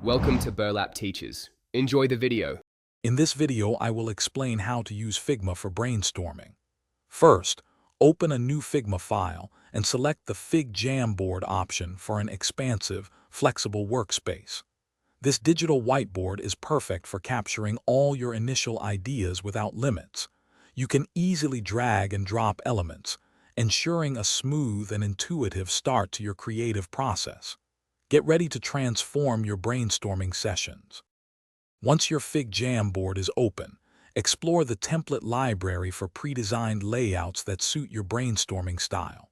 Welcome to Burlap Teachers. Enjoy the video. In this video, I will explain how to use Figma for brainstorming. First, open a new Figma file and select the Fig Jamboard option for an expansive, flexible workspace. This digital whiteboard is perfect for capturing all your initial ideas without limits. You can easily drag and drop elements, ensuring a smooth and intuitive start to your creative process. Get ready to transform your brainstorming sessions. Once your Fig Jamboard is open, explore the template library for pre-designed layouts that suit your brainstorming style.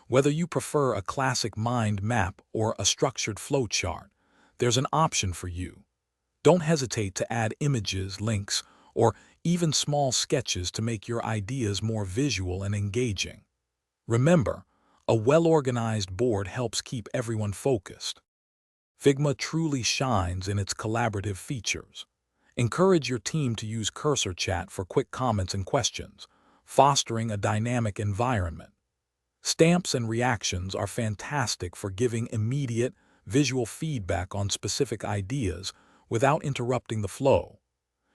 Whether you prefer a classic mind map or a structured flowchart, there's an option for you. Don't hesitate to add images, links, or even small sketches to make your ideas more visual and engaging. Remember, a well-organized board helps keep everyone focused. Figma truly shines in its collaborative features. Encourage your team to use cursor chat for quick comments and questions, fostering a dynamic environment. Stamps and reactions are fantastic for giving immediate, visual feedback on specific ideas without interrupting the flow.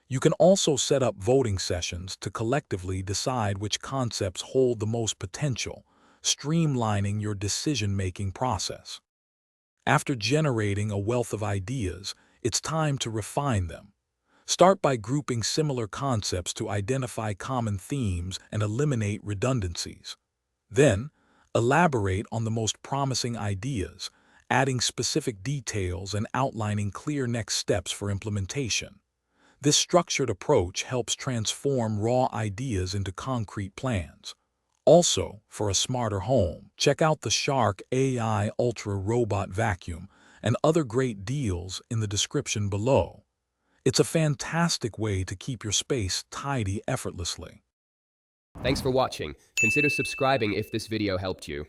You can also set up voting sessions to collectively decide which concepts hold the most potential, streamlining your decision-making process. After generating a wealth of ideas, it's time to refine them. Start by grouping similar concepts to identify common themes and eliminate redundancies. Then, elaborate on the most promising ideas, adding specific details and outlining clear next steps for implementation. This structured approach helps transform raw ideas into concrete plans. Also, for a smarter home, check out the Shark AI Ultra Robot Vacuum and other great deals in the description below. It's a fantastic way to keep your space tidy effortlessly. Thanks for watching. Consider subscribing if this video helped you.